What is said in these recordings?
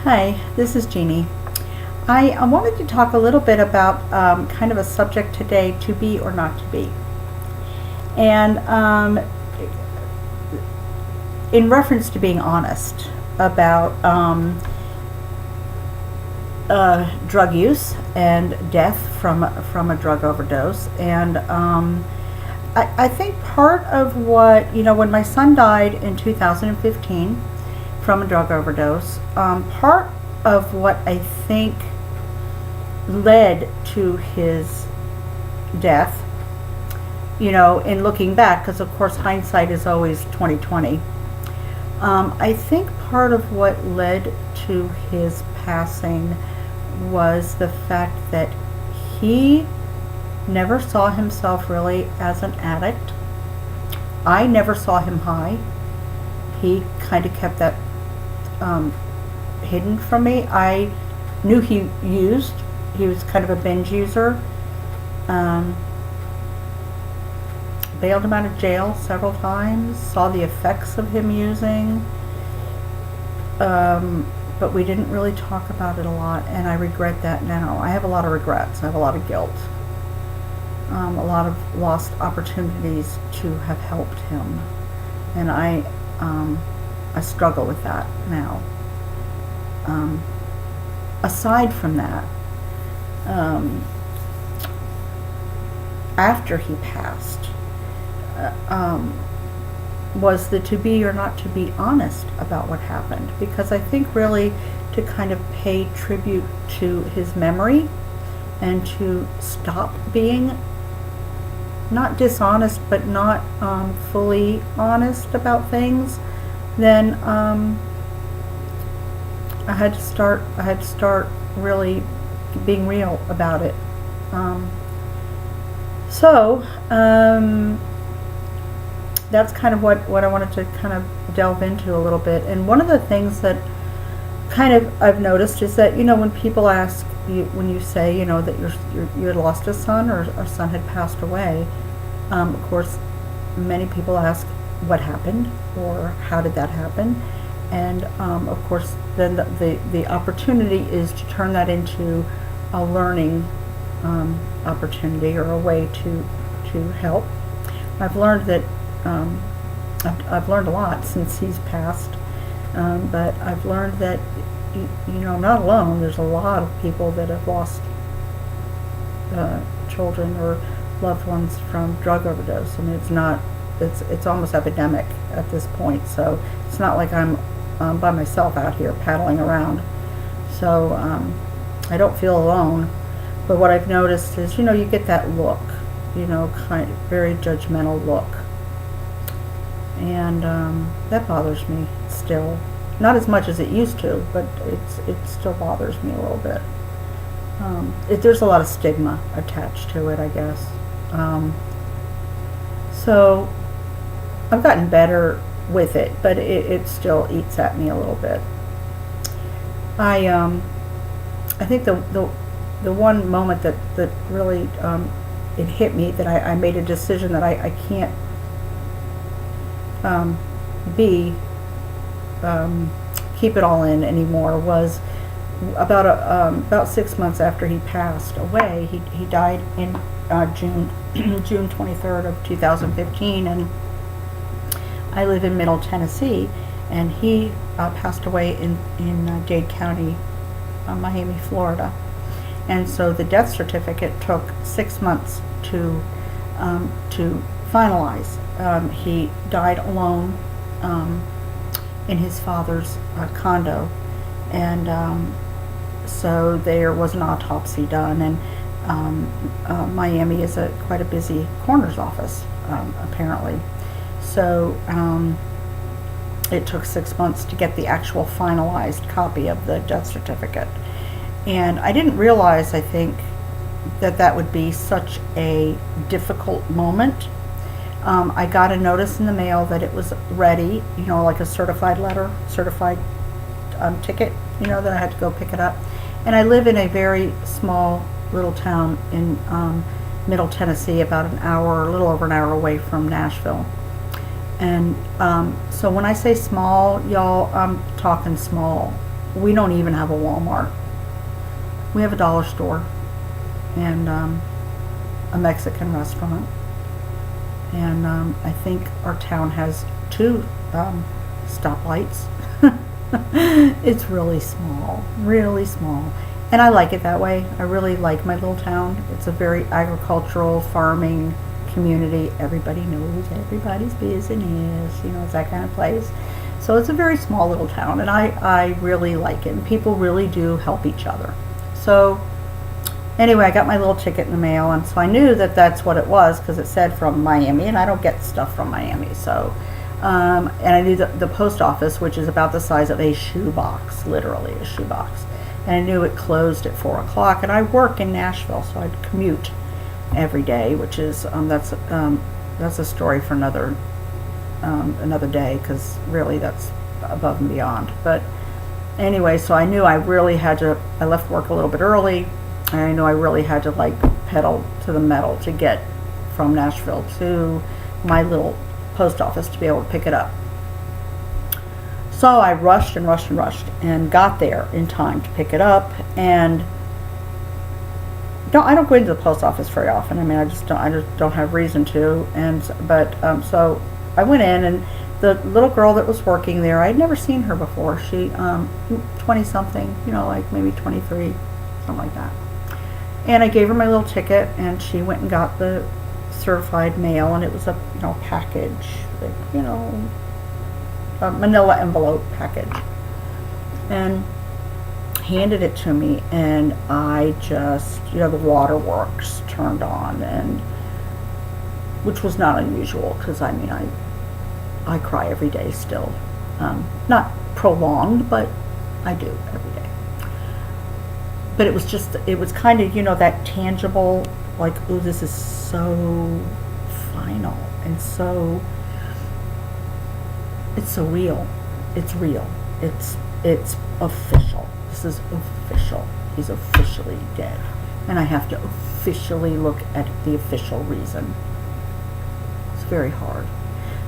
Hi, this is Jeannie. I wanted to talk a little bit about kind of a subject today, to be or not to be. And in reference to being honest about drug use and death from a drug overdose. And I think part of what, when my son died in 2015 from a drug overdose, part of what I think led to his death, in looking back, because of course hindsight is always 2020. I think part of what led to his passing was the fact that he never saw himself really as an addict. I never saw him high. He kind of kept that hidden from me. I knew he used. He was kind of a binge user. Bailed him out of jail several times. Saw the effects of him using. But we didn't really talk about it a lot, and I regret that now. I have a lot of regrets. I have a lot of guilt. A lot of lost opportunities to have helped him, and I struggle with that now. Aside from that, after he passed, was the to be or not to be honest about what happened, because I think really to kind of pay tribute to his memory and to stop being not dishonest but not fully honest about things, then I had to start really being real about it. That's kind of what I wanted to kind of delve into a little bit. And one of the things that kind of I've noticed is that, when people ask you, when you say, that you had lost a son or a son had passed away, of course, many people ask what happened or how did that happen. And of course, then the opportunity is to turn that into a learning opportunity or a way to help. I've learned that I've learned a lot since he's passed, but I've learned that I'm not alone. There's a lot of people that have lost children or loved ones from drug overdose. I mean, it's almost epidemic at this point. So it's not like I'm by myself out here paddling around. So I don't feel alone. But what I've noticed is, you get that look, kind of very judgmental look. And that bothers me still. Not as much as it used to, but it still bothers me a little bit. There's a lot of stigma attached to it, I guess. So I've gotten better with it, but it still eats at me a little bit. I think the one moment that really it hit me, that I made a decision that I can't keep it all in anymore, was about 6 months after he passed away. He died in June 23rd of 2015, and I live in Middle Tennessee, and he passed away in Dade County, Miami, Florida. And so the death certificate took 6 months to finalize. He died alone in his father's condo, and so there was an autopsy done, and Miami is quite a busy coroner's office, apparently. So it took 6 months to get the actual finalized copy of the death certificate. And I didn't realize, I think, that would be such a difficult moment. I got a notice in the mail that it was ready, like a certified ticket, that I had to go pick it up. And I live in a very small little town in Middle Tennessee, about a little over an hour away from Nashville. And so when I say small, y'all, I'm talking small. we don't even have a Walmart. We have a dollar store and a Mexican restaurant. And I think our town has 2 stoplights. It's really small, really small. And I like it that way. I really like my little town. It's a very agricultural, farming community. Everybody knows everybody's business. You know, it's that kind of place. So it's a very small little town, and I really like it. And people really do help each other. So anyway, I got my little ticket in the mail, and so I knew that that's what it was because it said from Miami, and I don't get stuff from Miami. So, and I knew the post office, which is about the size of a shoebox, literally a shoebox. And I knew it closed at 4 o'clock, and I work in Nashville, so I'd commute every day, which is that's a story for another day, because really that's above and beyond. But anyway, so I knew I really had to. I left work a little bit early, and I knew I really had to like pedal to the metal to get from Nashville to my little post office to be able to pick it up. So I rushed and rushed and rushed and got there in time to pick it up. And I don't go into the post office very often. I mean, I just don't have reason to. So I went in, and the little girl that was working there, I'd never seen her before. She 20 something, you know, like maybe 23, something like that. And I gave her my little ticket, and she went and got the certified mail, and it was a package, like, a manila envelope package, and handed it to me, and I just, the waterworks turned on, and which was not unusual, because I mean I cry every day still, not prolonged, but I do every day. But it was kind of, that tangible, like, oh, this is so final, and so it's so real. It's real. It's official. This is official. He's officially dead. And I have to officially look at the official reason. It's very hard.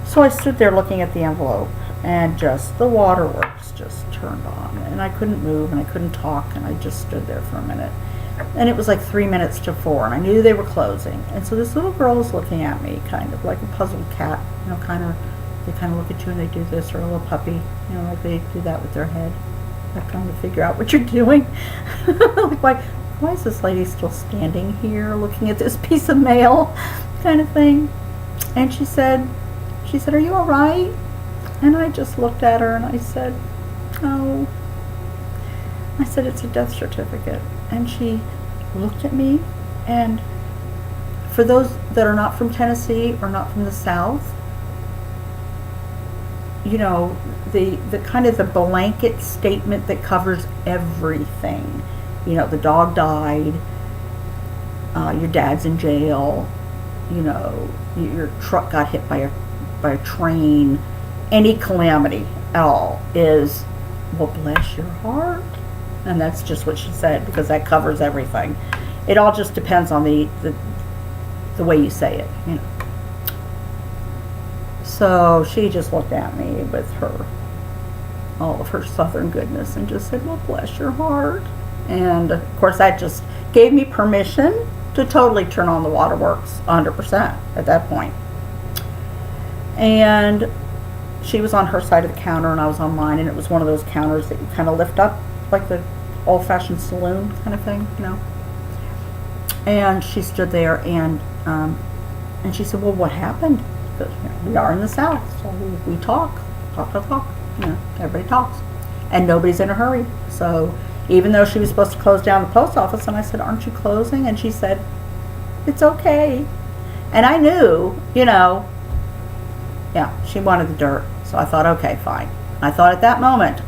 So I stood there looking at the envelope, and just the waterworks just turned on, and I couldn't move, and I couldn't talk, and I just stood there for a minute. And it was like 3 minutes to 4, and I knew they were closing. And so this little girl was looking at me, kind of like a puzzled cat, they kind of look at you and they do this, or a little puppy, like they do that with their head. They're trying to figure out what you're doing. Like, why is this lady still standing here looking at this piece of mail, kind of thing. And she said, are you all right? And I just looked at her and I said, oh. I said, it's a death certificate. And she looked at me, and for those that are not from Tennessee or not from the South, the kind of the blanket statement that covers everything. The dog died, your dad's in jail, your truck got hit by a train, any calamity at all is, well, bless your heart. And that's just what she said, because that covers everything. It all just depends on the way you say it, So she just looked at me with all of her southern goodness and just said, well, bless your heart. And of course that just gave me permission to totally turn on the waterworks 100% at that point. And she was on her side of the counter and I was on mine, and it was one of those counters that you kind of lift up like the old-fashioned saloon kind of thing, And she stood there and she said, well, what happened? Because, we are in the South, so we talk. Everybody talks. And nobody's in a hurry. So even though she was supposed to close down the post office, and I said, aren't you closing? And she said, it's okay. And I knew, she wanted the dirt. So I thought, okay, fine. I thought at that moment,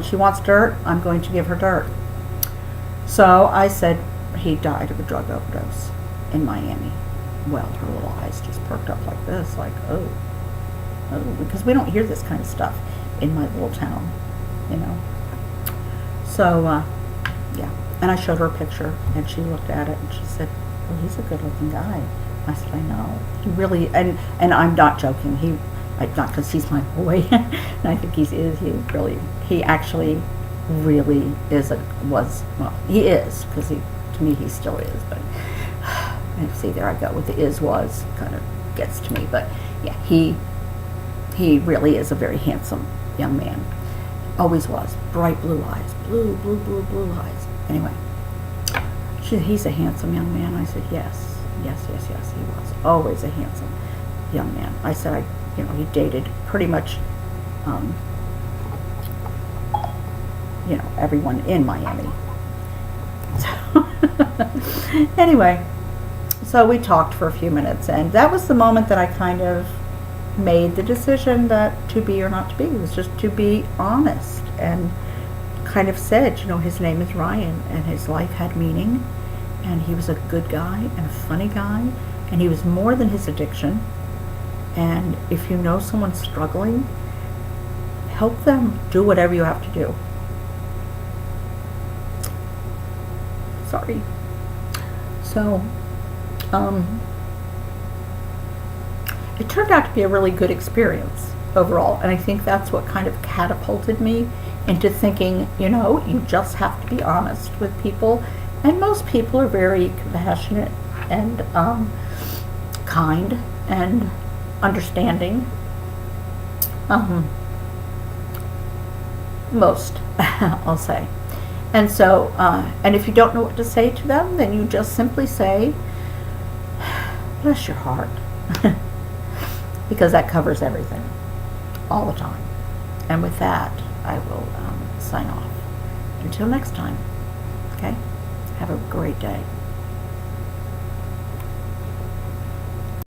she wants dirt, I'm going to give her dirt. So I said, he died of a drug overdose in Miami. Well, her little eyes just perked up like this, like, oh, because we don't hear this kind of stuff in my little town, So, and I showed her a picture, and she looked at it, and she said, well, he's a good-looking guy. I said, I know. He really, and I'm not joking, not because he's my boy, and I think he actually really well, he is, because to me he still is, but and see, there I go with the was, kind of gets to me, but yeah, he really is a very handsome young man. Always was. Bright blue eyes. Blue eyes. Anyway, he's a handsome young man. I said, yes, he was. Always a handsome young man. I said, he dated pretty much, everyone in Miami. So, anyway, so we talked for a few minutes, and that was the moment that I kind of made the decision that to be or not to be was just to be honest, and kind of said, his name is Ryan, and his life had meaning, and he was a good guy and a funny guy, and he was more than his addiction. And if you know someone's struggling, help them. Do whatever you have to do. Sorry. So, it turned out to be a really good experience overall, and I think that's what kind of catapulted me into thinking, you just have to be honest with people, and most people are very compassionate and kind and understanding. Most, I'll say. And so, and if you don't know what to say to them, then you just simply say, bless your heart. Because that covers everything, all the time. And with that, I will sign off. Until next time, okay? Have a great day.